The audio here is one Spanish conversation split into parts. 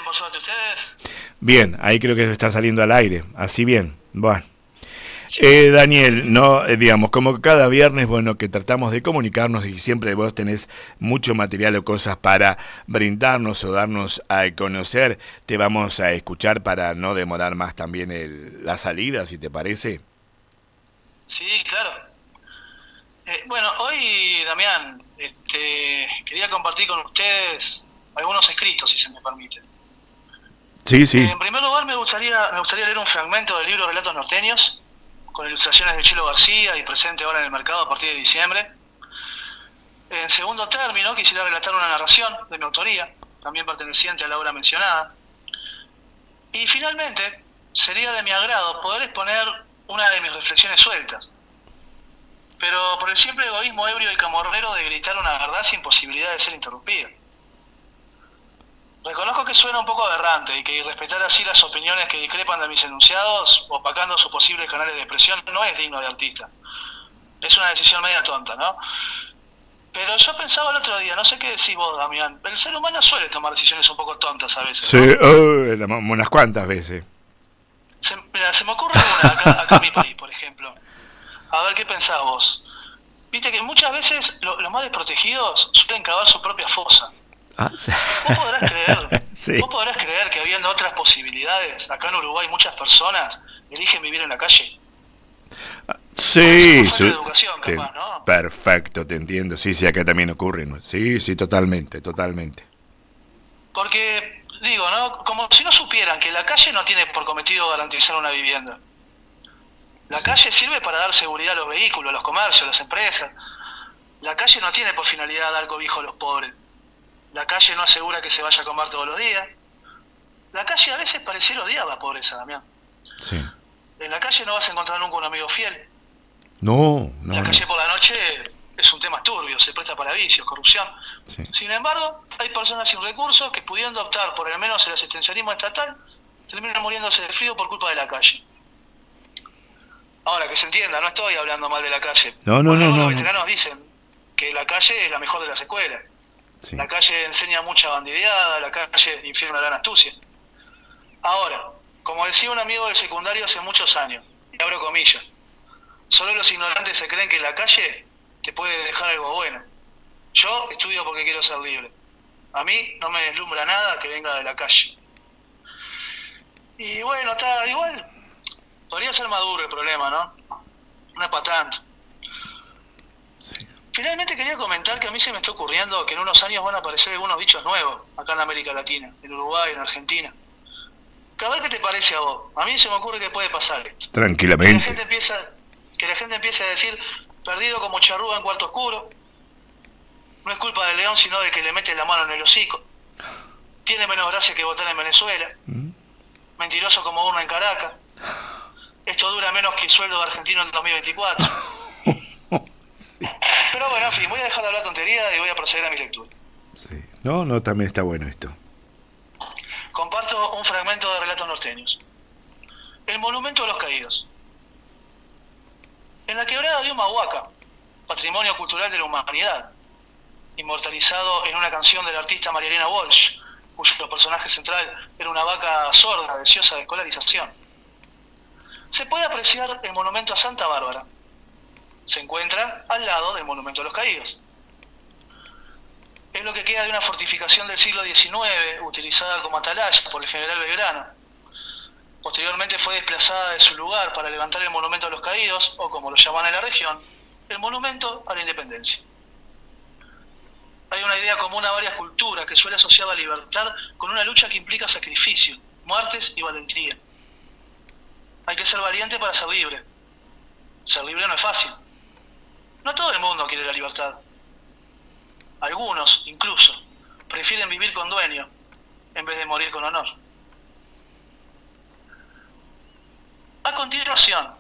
bien, por suerte. ¿Ustedes? Bien, ahí creo que está saliendo al aire. Así bien. Bueno. Sí. Daniel, no, digamos, como cada viernes, bueno, que tratamos de comunicarnos y siempre vos tenés mucho material o cosas para brindarnos o darnos a conocer, te vamos a escuchar para no demorar más también la salida, si te parece. Sí, claro. Bueno, hoy, Damián, quería compartir con ustedes algunos escritos, si se me permite. Sí, sí. En primer lugar, me gustaría leer un fragmento del libro Relatos Norteños, con ilustraciones de Chilo García y presente ahora en el mercado a partir de diciembre. En segundo término, quisiera relatar una narración de mi autoría, también perteneciente a la obra mencionada. Y finalmente, sería de mi agrado poder exponer una de mis reflexiones sueltas, pero por el simple egoísmo ebrio y camorrero de gritar una verdad sin posibilidad de ser interrumpida. Reconozco que suena un poco aberrante y que irrespetar así las opiniones que discrepan de mis enunciados, opacando sus posibles canales de expresión, no es digno de artista. Es una decisión media tonta, ¿no? Pero yo pensaba el otro día, no sé qué decís vos, Damián, el ser humano suele tomar decisiones un poco tontas a veces, Sí, ¿no? unas cuantas veces. Mira, se me ocurre una acá en mi país, por ejemplo. A ver qué pensás vos. Viste que muchas veces los más desprotegidos suelen cavar su propia fosa. Ah, sí. Vos podrás creer, Sí. vos podrás creer que habiendo otras posibilidades, acá en Uruguay muchas personas eligen vivir en la calle. Sí, Por falta de educación, capaz, ¿no? perfecto, te entiendo. Sí, sí, acá también ocurre, ¿no? Sí, sí, totalmente, totalmente. Porque, digo, ¿no? Como si no supieran que la calle no tiene por cometido garantizar una vivienda. La Sí. calle sirve para dar seguridad a los vehículos, a los comercios, a las empresas. La calle no tiene por finalidad dar cobijo a los pobres. La calle no asegura que se vaya a comer todos los días. La calle a veces pareciera odiar la pobreza, Damián. Sí. En la calle no vas a encontrar nunca un amigo fiel. No, no, La no. calle por la noche es un tema turbio, se presta para vicios, corrupción. Sí. Sin embargo, hay personas sin recursos que, pudiendo optar por al menos el asistencialismo estatal, terminan muriéndose de frío por culpa de la calle. Ahora, que se entienda, no estoy hablando mal de la calle. No, no, Por no, algo no, los no. veteranos dicen que la calle es la mejor de las escuelas. Sí. La calle enseña mucha bandideada, la calle infiere una gran astucia. Ahora, como decía un amigo del secundario hace muchos años, y abro comillas, solo los ignorantes se creen que la calle te puede dejar algo bueno. Yo estudio porque quiero ser libre. A mí no me deslumbra nada que venga de la calle. Y bueno, está igual. Podría ser maduro el problema, ¿no? No es para tanto. Sí. Finalmente quería comentar que a mí se me está ocurriendo que en unos años van a aparecer algunos dichos nuevos acá en América Latina, en Uruguay, en Argentina. Que a ver qué te parece a vos. A mí se me ocurre que puede pasar esto. Que la Tranquilamente. gente empiece a decir, perdido como charrúa en cuarto oscuro. No es culpa del león, sino del que le mete la mano en el hocico. Tiene menos gracia que votar en Venezuela. Mentiroso como uno en Caracas. Esto dura menos que el sueldo de argentino en 2024. Sí. Pero bueno, en fin, voy a dejar de hablar tontería y voy a proceder a mi lectura. Sí. No, no, también está bueno esto. Comparto un fragmento de Relatos Norteños. El monumento a los caídos. En la quebrada de Humahuaca, patrimonio cultural de la humanidad, inmortalizado en una canción del artista María Elena Walsh, cuyo personaje central era una vaca sorda deseosa de escolarización, se puede apreciar el monumento a Santa Bárbara. Se encuentra al lado del monumento a los caídos. Es lo que queda de una fortificación del siglo XIX, utilizada como atalaya por el general Belgrano. Posteriormente fue desplazada de su lugar para levantar el monumento a los caídos, o como lo llaman en la región, el monumento a la independencia. Hay una idea común a varias culturas que suele asociar la libertad con una lucha que implica sacrificio, muertes y valentía. Hay que ser valiente para ser libre. Ser libre no es fácil. No todo el mundo quiere la libertad. Algunos, incluso, prefieren vivir con dueño en vez de morir con honor. A continuación,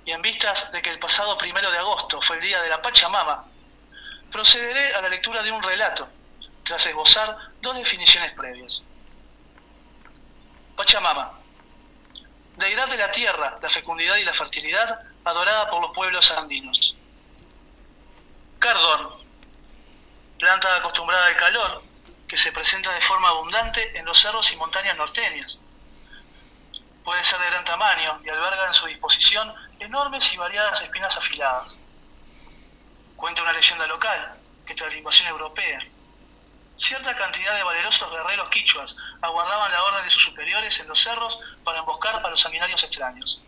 y en vistas de que el pasado 1 de agosto fue el día de la Pachamama, procederé a la lectura de un relato, tras esbozar dos definiciones previas. Pachamama, deidad de la tierra, la fecundidad y la fertilidad, adorada por los pueblos andinos. Cardón, planta acostumbrada al calor, que se presenta de forma abundante en los cerros y montañas norteñas. Puede ser de gran tamaño y alberga en su disposición enormes y variadas espinas afiladas. Cuenta una leyenda local que tras la invasión europea, cierta cantidad de valerosos guerreros quichuas aguardaban la orden de sus superiores en los cerros para emboscar a los sanguinarios extraños.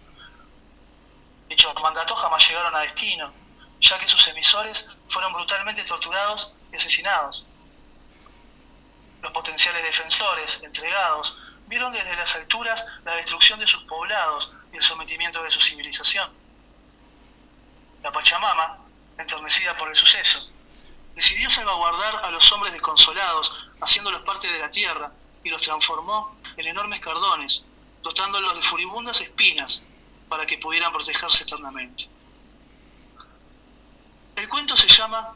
Dichos mandatos jamás llegaron a destino, ya que sus emisores fueron brutalmente torturados y asesinados. Los potenciales defensores, entregados, vieron desde las alturas la destrucción de sus poblados y el sometimiento de su civilización. La Pachamama, enternecida por el suceso, decidió salvaguardar a los hombres desconsolados, haciéndolos parte de la tierra, y los transformó en enormes cardones, dotándolos de furibundas espinas para que pudieran protegerse eternamente. El cuento se llama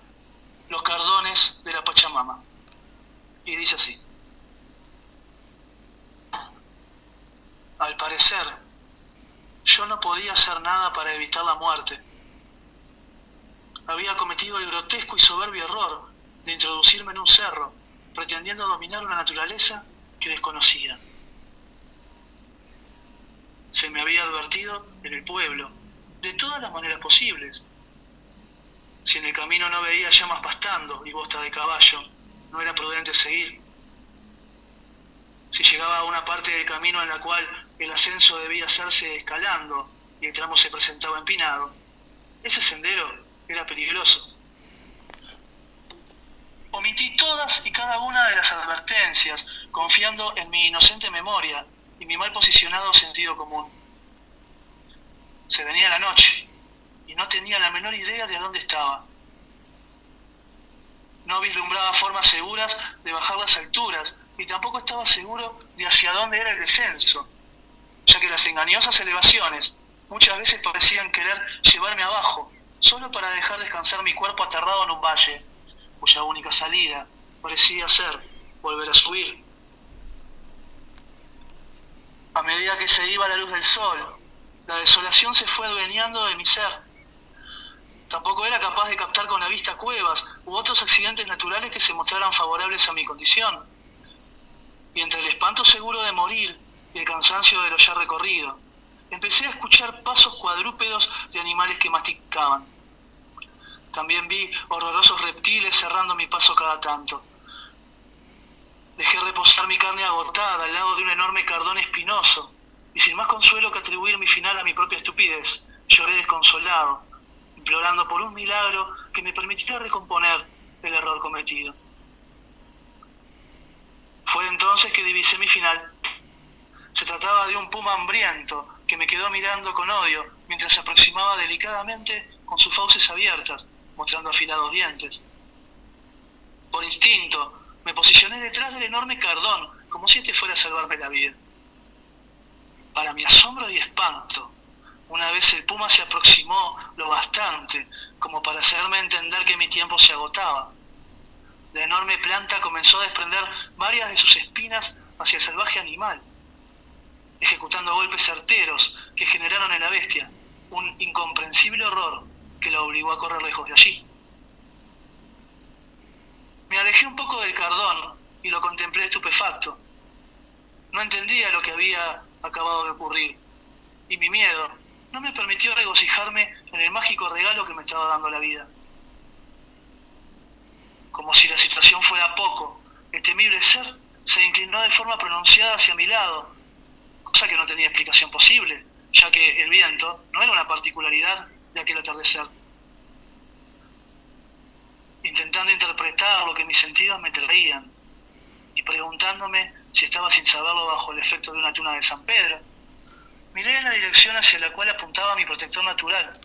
Los cardones de la Pachamama y dice así: al parecer, yo no podía hacer nada para evitar la muerte. Había cometido el grotesco y soberbio error de introducirme en un cerro, pretendiendo dominar una naturaleza que desconocía. Se me había advertido en el pueblo, de todas las maneras posibles. Si en el camino no veía llamas pastando y bosta de caballo, no era prudente seguir. Si llegaba a una parte del camino en la cual el ascenso debía hacerse escalando y el tramo se presentaba empinado, ese sendero era peligroso. Omití todas y cada una de las advertencias, confiando en mi inocente memoria y mi mal posicionado sentido común. Se venía la noche y no tenía la menor idea de a dónde estaba. No vislumbraba formas seguras de bajar las alturas y tampoco estaba seguro de hacia dónde era el descenso, ya que las engañosas elevaciones muchas veces parecían querer llevarme abajo, solo para dejar descansar mi cuerpo aterrado en un valle, cuya única salida parecía ser volver a subir. A medida que se iba la luz del sol, la desolación se fue adueñando de mi ser. Tampoco era capaz de captar con la vista cuevas u otros accidentes naturales que se mostraran favorables a mi condición. Y entre el espanto seguro de morir y el cansancio de lo ya recorrido, empecé a escuchar pasos cuadrúpedos de animales que masticaban. También vi horrorosos reptiles cerrando mi paso cada tanto. Dejé reposar mi carne agotada al lado de un enorme cardón espinoso, y sin más consuelo que atribuir mi final a mi propia estupidez, lloré desconsolado, implorando por un milagro que me permitiera recomponer el error cometido. Fue entonces que divisé mi final. Se trataba de un puma hambriento que me quedó mirando con odio mientras se aproximaba delicadamente con sus fauces abiertas, mostrando afilados dientes. Por instinto, me posicioné detrás del enorme cardón, como si este fuera a salvarme la vida. Para mi asombro y espanto, una vez el puma se aproximó lo bastante como para hacerme entender que mi tiempo se agotaba. La enorme planta comenzó a desprender varias de sus espinas hacia el salvaje animal, ejecutando golpes certeros que generaron en la bestia un incomprensible horror que la obligó a correr lejos de allí. Me alejé un poco del cardón y lo contemplé estupefacto. No entendía lo que había acabado de ocurrir, y mi miedo no me permitió regocijarme en el mágico regalo que me estaba dando la vida. Como si la situación fuera poco, el temible ser se inclinó de forma pronunciada hacia mi lado, cosa que no tenía explicación posible, ya que el viento no era una particularidad de aquel atardecer. Intentando interpretar lo que mis sentidos me traían, y preguntándome si estaba sin saberlo bajo el efecto de una tuna de San Pedro, miré en la dirección hacia la cual apuntaba mi protector natural,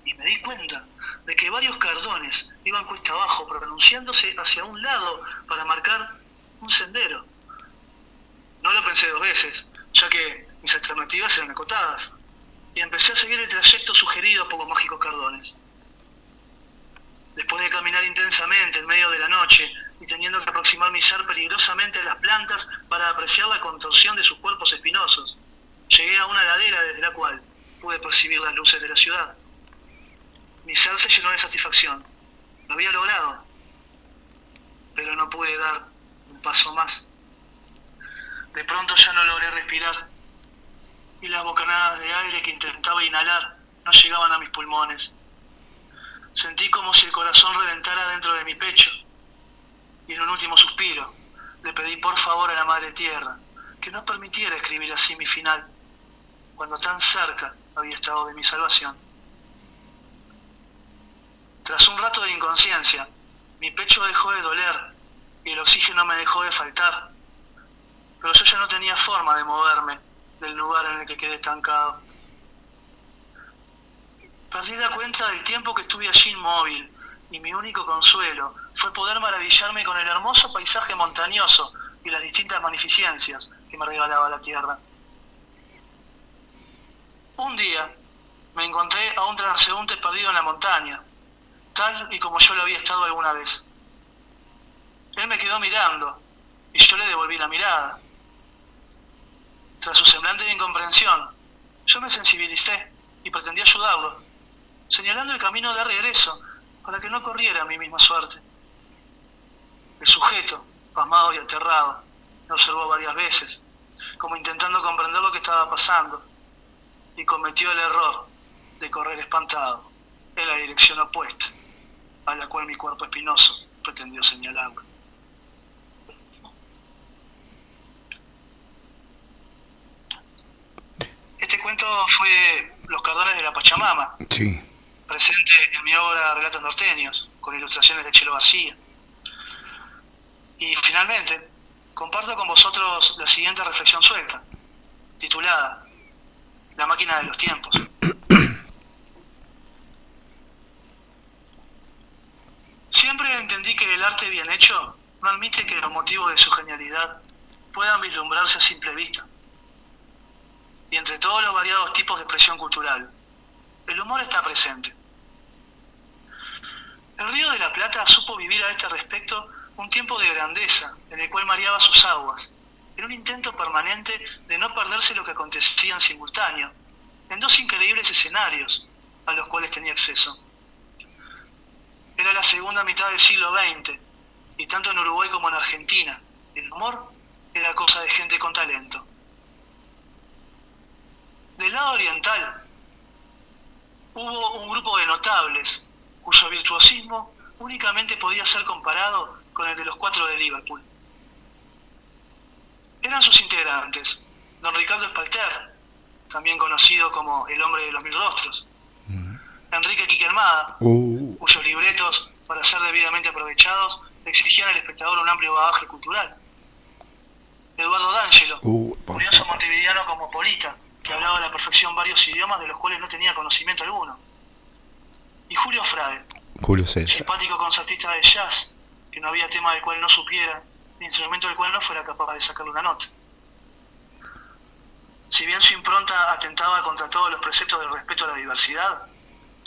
y me di cuenta de que varios cardones iban cuesta abajo, pronunciándose hacia un lado para marcar un sendero. No lo pensé dos veces, ya que mis alternativas eran acotadas, y empecé a seguir el trayecto sugerido por los mágicos cardones. Después de caminar intensamente en medio de la noche y teniendo que aproximar mi ser peligrosamente a las plantas para apreciar la contorsión de sus cuerpos espinosos, llegué a una ladera desde la cual pude percibir las luces de la ciudad. Mi ser se llenó de satisfacción. Lo había logrado, pero no pude dar Un paso más. De pronto ya no logré respirar, y las bocanadas de aire que intentaba inhalar no llegaban a mis pulmones. Sentí como si el corazón reventara dentro de mi pecho, y en un último suspiro le pedí por favor a la Madre Tierra que no permitiera escribir así mi final, cuando tan cerca había estado de mi salvación. Tras un rato de inconsciencia, mi pecho dejó de doler y el oxígeno me dejó de faltar, pero yo ya no tenía forma de moverme del lugar en el que quedé estancado. Perdí la cuenta del tiempo que estuve allí inmóvil, y mi único consuelo fue poder maravillarme con el hermoso paisaje montañoso y las distintas magnificencias que me regalaba la tierra. Un día me encontré a un transeúnte perdido en la montaña, tal y como yo lo había estado alguna vez. Él me quedó mirando y yo le devolví la mirada. Tras su semblante de incomprensión, yo me sensibilicé y pretendí ayudarlo, señalando el camino de regreso para que no corriera mi misma suerte. El sujeto, pasmado y aterrado, me observó varias veces, como intentando comprender lo que estaba pasando, y cometió el error de correr espantado en la dirección opuesta a la cual mi cuerpo espinoso pretendió señalarlo. Este cuento fue Los Cardones de la Pachamama, Sí. presente en mi obra Relatos Norteños, con ilustraciones de Chelo García. Y finalmente, comparto con vosotros la siguiente reflexión suelta, titulada La máquina de los tiempos. Siempre entendí que el arte bien hecho no admite que los motivos de su genialidad puedan vislumbrarse a simple vista. Y entre todos los variados tipos de expresión cultural, el humor está presente. El Río de la Plata supo vivir a este respecto un tiempo de grandeza en el cual mareaba sus aguas, en un intento permanente de no perderse lo que acontecía en simultáneo, en dos increíbles escenarios a los cuales tenía acceso. Era la segunda mitad del siglo XX, y tanto en Uruguay como en Argentina, el humor era cosa de gente con talento. Del lado oriental, hubo un grupo de notables cuyo virtuosismo únicamente podía ser comparado con el de los Cuatro de Liverpool. Eran sus integrantes, don Ricardo Espalter, también conocido como el hombre de los mil rostros, Enrique Quiquelmada, cuyos libretos, para ser debidamente aprovechados, exigían al espectador un amplio bagaje cultural, Eduardo D'Angelo, curioso montevideano cosmopolita, que hablaba a la perfección varios idiomas de los cuales no tenía conocimiento alguno, y Julio Frade, simpático concertista de jazz, que no había tema del cual no supiera, ni instrumento del cual no fuera capaz de sacarle una nota. Si bien su impronta atentaba contra todos los preceptos del respeto a la diversidad,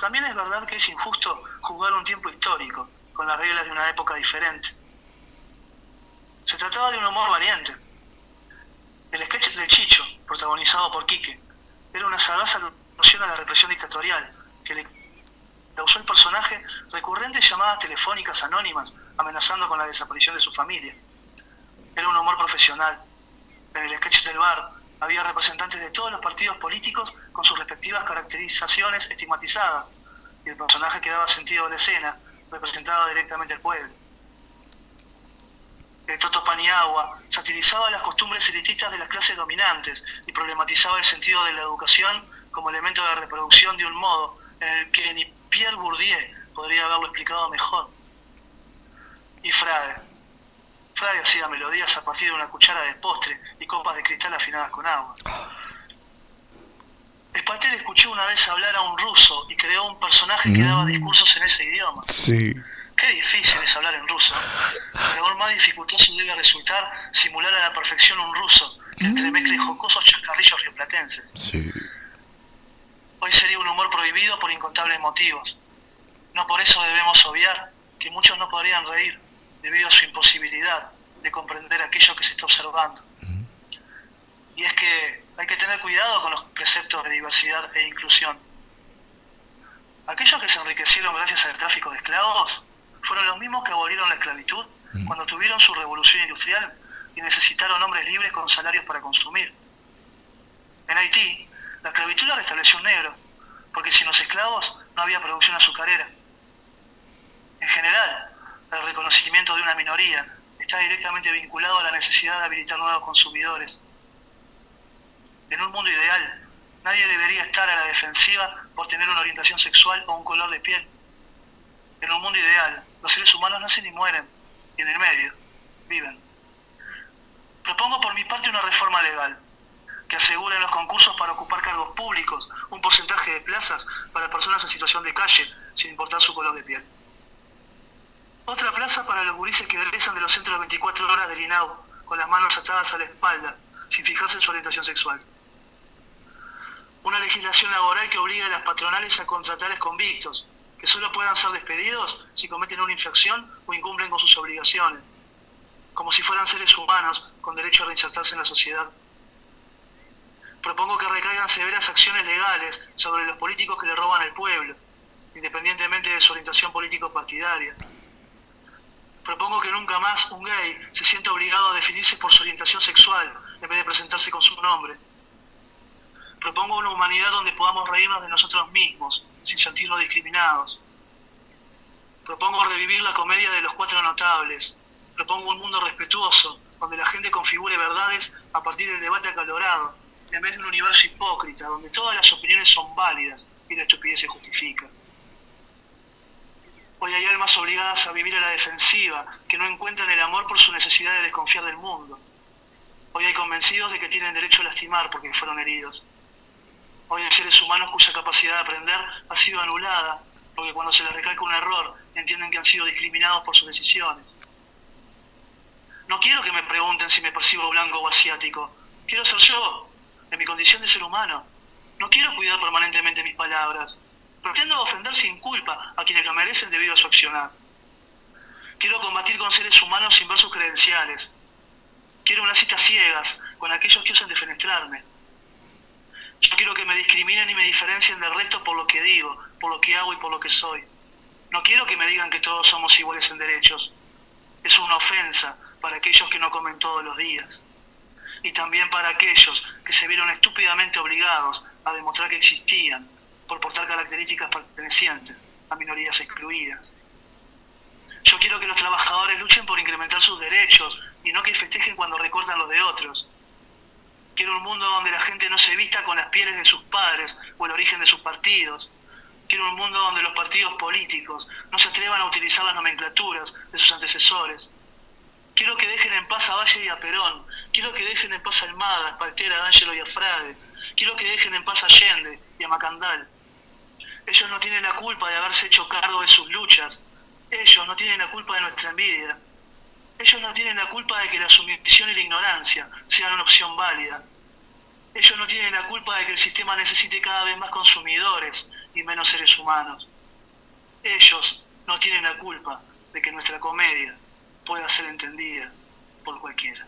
también es verdad que es injusto juzgar un tiempo histórico con las reglas de una época diferente. Se trataba de un humor valiente. El sketch del Chicho, protagonizado por Quique, era una sagaz alusión a la represión dictatorial que le causó el personaje recurrentes llamadas telefónicas anónimas amenazando con la desaparición de su familia. Era un humor profesional. En el sketch del bar había representantes de todos los partidos políticos con sus respectivas caracterizaciones estigmatizadas, y el personaje que daba sentido a la escena representaba directamente al pueblo. El Toto Paniagua satirizaba las costumbres elitistas de las clases dominantes y problematizaba el sentido de la educación como elemento de reproducción de un modo en el que ni Pierre Bourdieu podría haberlo explicado mejor. Y Frade hacía melodías a partir de una cuchara de postre y copas de cristal afinadas con agua. Espalter escuchó una vez hablar a un ruso y creó un personaje que daba discursos en ese idioma. Sí. Qué difícil es hablar en ruso, pero aún más dificultoso debe resultar simular a la perfección un ruso que entremezcle jocosos chascarrillos rioplatenses. Sí. Hoy sería un humor prohibido por incontables motivos. No por eso debemos obviar que muchos no podrían reír debido a su imposibilidad de comprender aquello que se está observando. Y es que hay que tener cuidado con los preceptos de diversidad e inclusión. Aquellos que se enriquecieron gracias al tráfico de esclavos fueron los mismos que abolieron la esclavitud cuando tuvieron su revolución industrial y necesitaron hombres libres con salarios para consumir. En Haití, la esclavitud la restableció un negro, porque sin los esclavos no había producción azucarera. En general, el reconocimiento de una minoría está directamente vinculado a la necesidad de habilitar nuevos consumidores. En un mundo ideal, nadie debería estar a la defensiva por tener una orientación sexual o un color de piel. En un mundo ideal, los seres humanos nacen y mueren, y en el medio, viven. Propongo por mi parte una reforma legal, que asegure en los concursos para ocupar cargos públicos un porcentaje de plazas para personas en situación de calle, sin importar su color de piel. Otra plaza para los gurises que egresan de los centros de 24 horas del INAU, con las manos atadas a la espalda, sin fijarse en su orientación sexual. Una legislación laboral que obligue a las patronales a contratar exconvictos, que solo puedan ser despedidos si cometen una infracción o incumplen con sus obligaciones, como si fueran seres humanos con derecho a reinsertarse en la sociedad. Propongo que recaigan severas acciones legales sobre los políticos que le roban al pueblo, independientemente de su orientación político-partidaria. Propongo que nunca más un gay se sienta obligado a definirse por su orientación sexual en vez de presentarse con su nombre. Propongo una humanidad donde podamos reírnos de nosotros mismos, sin sentirnos discriminados. Propongo revivir la comedia de los Cuatro Notables. Propongo un mundo respetuoso, donde la gente configure verdades a partir del debate acalorado, en vez de un universo hipócrita, donde todas las opiniones son válidas y la estupidez se justifica. Hoy hay almas obligadas a vivir a la defensiva, que no encuentran el amor por su necesidad de desconfiar del mundo. Hoy hay convencidos de que tienen derecho a lastimar porque fueron heridos. Hoy hay seres humanos cuya capacidad de aprender ha sido anulada, porque cuando se les recalca un error, entienden que han sido discriminados por sus decisiones. No quiero que me pregunten si me percibo blanco o asiático. Quiero ser yo, en mi condición de ser humano. No quiero cuidar permanentemente mis palabras. Pretendo ofender sin culpa a quienes lo merecen debido a su accionar. Quiero combatir con seres humanos sin ver sus credenciales. Quiero unas citas ciegas con aquellos que usan defenestrarme. Yo quiero que me discriminen y me diferencien del resto por lo que digo, por lo que hago y por lo que soy. No quiero que me digan que todos somos iguales en derechos. Es una ofensa para aquellos que no comen todos los días. Y también para aquellos que se vieron estúpidamente obligados a demostrar que existían por portar características pertenecientes a minorías excluidas. Yo quiero que los trabajadores luchen por incrementar sus derechos y no que festejen cuando recortan los de otros. Quiero un mundo donde la gente no se vista con las pieles de sus padres o el origen de sus partidos. Quiero un mundo donde los partidos políticos no se atrevan a utilizar las nomenclaturas de sus antecesores. Quiero que dejen en paz a Valle y a Perón. Quiero que dejen en paz a Almada, a Espaltera, a D'Angelo y a Frade. Quiero que dejen en paz a Allende y a Macandal. Ellos no tienen la culpa de haberse hecho cargo de sus luchas. Ellos no tienen la culpa de nuestra envidia. Ellos no tienen la culpa de que la sumisión y la ignorancia sean una opción válida. Ellos no tienen la culpa de que el sistema necesite cada vez más consumidores y menos seres humanos. Ellos no tienen la culpa de que nuestra comedia pueda ser entendida por cualquiera.